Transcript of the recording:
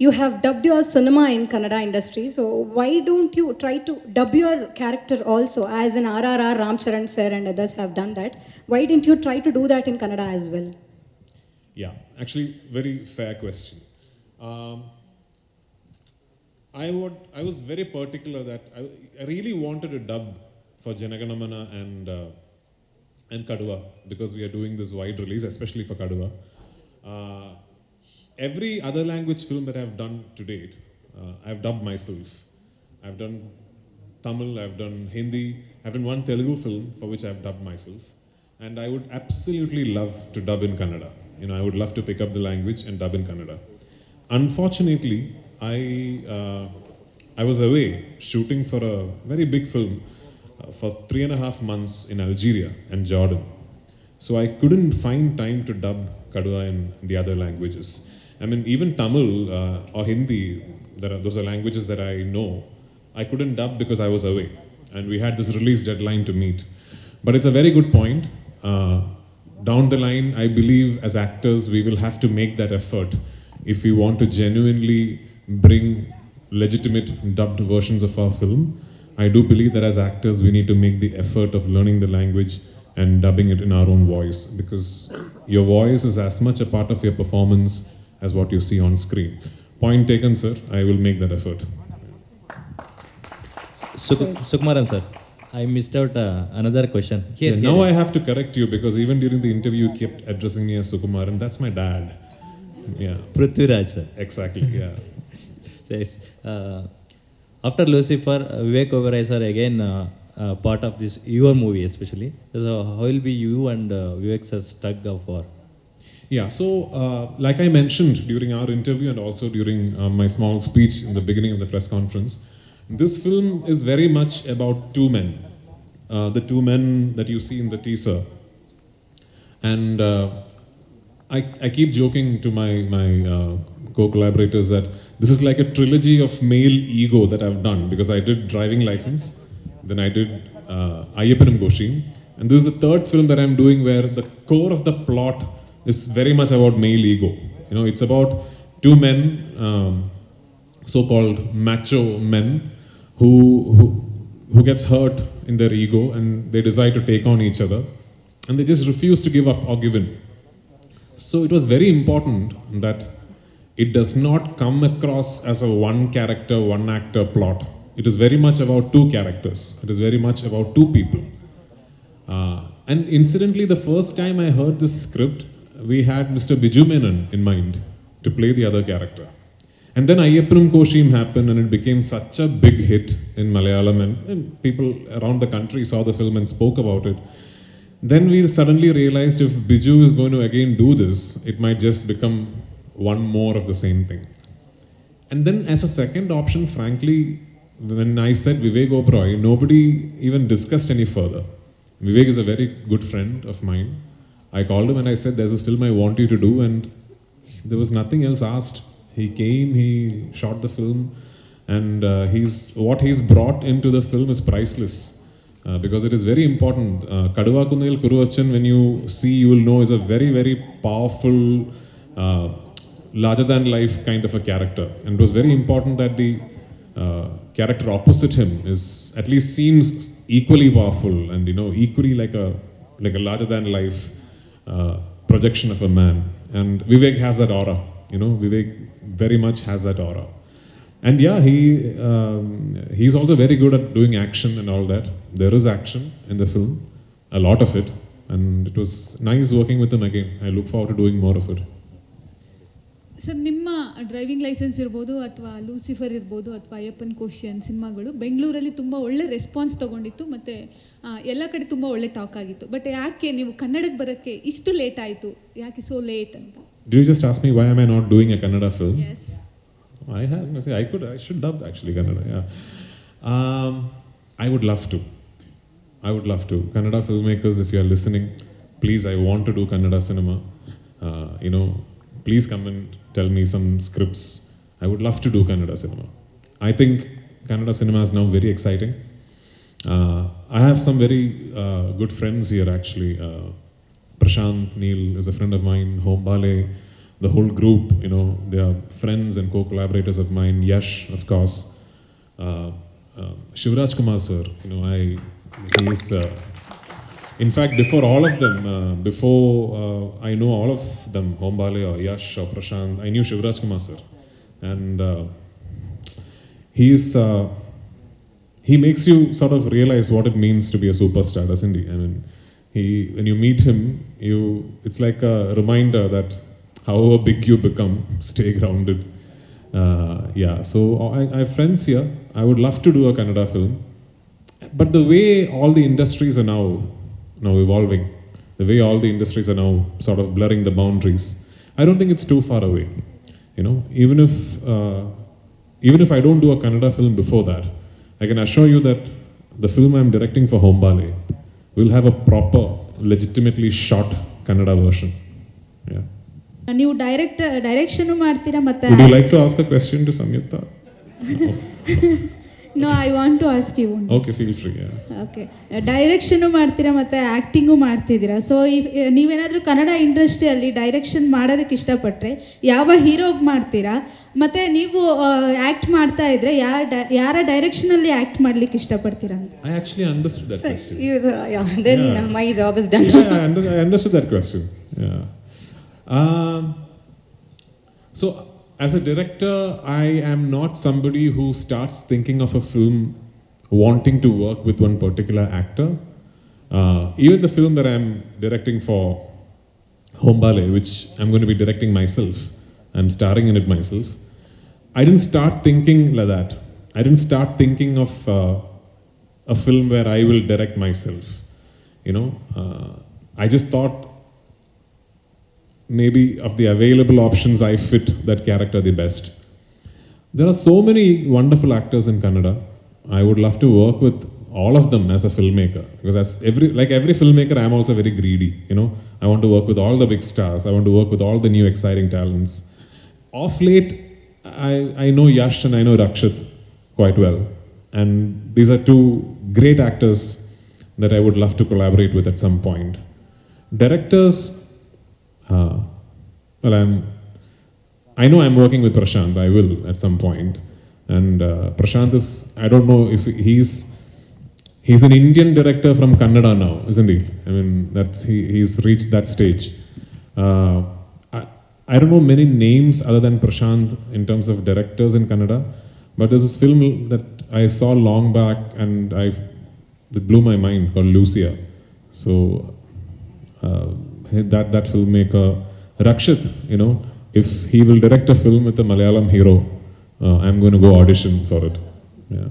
you have dubbed your cinema in Kannada industry. So why don't you try to dub your character also, as in RRR, Ram Charan sir and others have done that? Why didn't you try to do that in Kannada as well? Yeah, actually, very fair question. Um, I was very particular that I really wanted to dub for Janaganamana and Kadua, because we are doing this wide release, especially for Kadua. Uh, every other language film that I've done to date, I've dubbed myself. I've done Tamil, I've done Hindi, I've done one Telugu film for which I've dubbed myself. And I would absolutely love to dub in Kannada. You know, I would love to pick up the language and dub in Kannada. Unfortunately, I was away shooting for a very big film for 3.5 months in Algeria and Jordan. So I couldn't find time to dub Kadua in the other languages. I mean, even Tamil or Hindi, those are languages that I know. I couldn't dub because I was away, and we had this release deadline to meet. But it's a very good point. Down the line, I believe as actors, we will have to make that effort if we want to genuinely bring legitimate dubbed versions of our film. I do believe that as actors, we need to make the effort of learning the language and dubbing it in our own voice, because your voice is as much a part of your performance as what you see on screen. Point taken, sir. I will make that effort. Sukumaran sir, I missed out another question. Here, Now I have to correct you, because even during the interview you kept addressing me as Sukumaran. That's my dad. Yeah. Pruthviraj sir. Exactly, yeah. Yes. After Lucifer, Vivek Oberoi sir again part of this your movie especially. So how will be you and Vivek sir's tug of war? Yeah, so like I mentioned during our interview and also during my small speech in the beginning of the press conference, this film is very much about two men. The two men that you see in the teaser. And I keep joking to my co-collaborators that this is like a trilogy of male ego that I've done, because I did Driving License, then I did Ayappanam Goshim, and this is the third film that I'm doing where the core of the plot is very much about male ego. You know, it's about two men, so-called macho men, who gets hurt in their ego and they decide to take on each other, and they just refuse to give up or give in. So it was very important that it does not come across as a one character, one actor plot. It is very much about two characters. It is very much about two people. And incidentally, the first time I heard this script, we had Mr. Biju Menon in mind to play the other character. And then Ayappanam Koshim happened, and it became such a big hit in Malayalam, and people around the country saw the film and spoke about it. Then we suddenly realized if Biju is going to again do this, it might just become one more of the same thing. And then as a second option, frankly, when I said Vivek Oberoi, nobody even discussed any further. Vivek is a very good friend of mine. I called him and I said, there's this film I want you to do, and there was nothing else asked. He came, he shot the film, and what he's brought into the film is priceless, because it is very important. Kaduva Kunil Kuruvachan, when you see, you will know, is a very, very powerful, larger than life kind of a character. And it was very important that the character opposite him is at least seems equally powerful and, you know, equally like a larger than life projection of a man. And Vivek has that aura, you know, Vivek very much has that aura. And yeah, he's also very good at doing action and all that. There is action in the film, a lot of it, and it was nice working with him again. I look forward to doing more of it. Sir, ನಿಮ್ಮ driving licence ಇರ್ಬೋದು ಅಥವಾ Lucifer ಇರ್ಬೋದು ಅಥವಾ ಅಯ್ಯಪ್ಪನ್ ಕೋಶಿಯನ್ ಸಿನಿಮಾಗಳು ಬೆಂಗಳೂರಲ್ಲಿ ತುಂಬ ಒಳ್ಳೆ response ತೊಗೊಂಡಿತ್ತು, ಮತ್ತು ಎಲ್ಲ ಕಡೆ ತುಂಬ ಒಳ್ಳೆ ಟಾಕ್ ಆಗಿತ್ತು. ಬಟ್ ಯಾಕೆ ನೀವು ಕನ್ನಡಕ್ಕೆ ಬರೋಕ್ಕೆ ಇಷ್ಟು ಲೇಟ್ ಆಯಿತು? ಯಾಕೆ ಸೋ ಲೇಟ್ ಅಂತ? Did you just ask me why am I not doing a Kannada film? Yes. I should dub actually Kannada, yeah. I would love to. Kannada filmmakers, if you are listening, please, I want to do Kannada cinema. You know, please come and tell me some scripts. I would love to do Kannada cinema. I think Kannada cinema is now very exciting. I have some very good friends here actually. Prashant Neil is a friend of mine, Home Bale, the whole group, you know, they are friends and co-collaborators of mine. Yash, of course, Shivraj Kumar sir, you know, he is, in fact, before all of them, before I know all of them, Hombale or Yash or Prashant, I knew Shivraj Kumar sir, and he makes you sort of realize what it means to be a superstar, doesn't he? I mean, when you meet him, it's like a reminder that however big you become, stay grounded. Yeah, so I have friends here. I would love to do a Kannada film, but the way all the industries are now evolving, the way all the industries are now sort of blurring the boundaries, I don't think it's too far away. You know, even if I don't do a Kannada film before that, I can assure you that the film I'm directing for Hombale will have a proper, legitimately shot Kannada version. Yeah. ನೀವು direction ಮಾಡ್ತೀರಾ ಮತ್ತೆ Would you like to ask a question to Samyukta? No I want to ask you Okay, feel free. Yeah. Okay direction ಮಾಡ್ತೀರಾ ಮತ್ತೆ acting ಮಾಡ್ತಿದ್ದೀರಾ so ನೀವೇನಾದರೂ ಕನ್ನಡ ಇಂಡಸ್ಟ್ರಿಯಲ್ಲಿ direction ಮಾಡೋದಕ್ಕೆ ಇಷ್ಟಪಟ್ಟರೆ ಯಾವ ಹೀರೋಗೆ ಮಾಡ್ತೀರಾ ಮತ್ತು ನೀವು ಆ್ಯಕ್ಟ್ ಮಾಡ್ತಾ ಇದ್ರೆ ಯಾರ ಡೈರೆಕ್ಷನಲ್ಲಿ ಆ್ಯಕ್ಟ್ ಮಾಡ್ಲಿಕ್ಕೆ ಇಷ್ಟಪಡ್ತೀರಾ ಅಂತ I actually understood that question. Then Yeah. my job is done. Yeah, I understood that question. Yeah. So, as a director, I am not somebody who starts thinking of a film wanting to work with one particular actor. Even the film that I'm directing for Hombale, which I'm going to be directing myself, I'm starring in it myself, I didn't start thinking like that. I didn't start thinking of a film where I will direct myself. You know, I just thought maybe of the available options, I fit that character the best. There are so many wonderful actors in Kannada. I would love to work with all of them as a filmmaker, because like every filmmaker, I am also very greedy. You know, I want to work with all the big stars. I want to work with all the new exciting talents. Of late, I know Yash and I know Rakshit quite well, and these are two great actors that I would love to collaborate with at some point. Directors. Well, I know I'm working with Prashant. I will at some point. And Prashant is, I don't know if he's an Indian director from Kannada now, isn't he? I mean, he's reached that stage. I don't know many names other than Prashant in terms of directors in Kannada, but there's this film that I saw long back and it blew my mind, called Lucia. So that filmmaker Rakshit, you know, if he will direct a film with a Malayalam hero, I'm going to go audition for it. Yeah.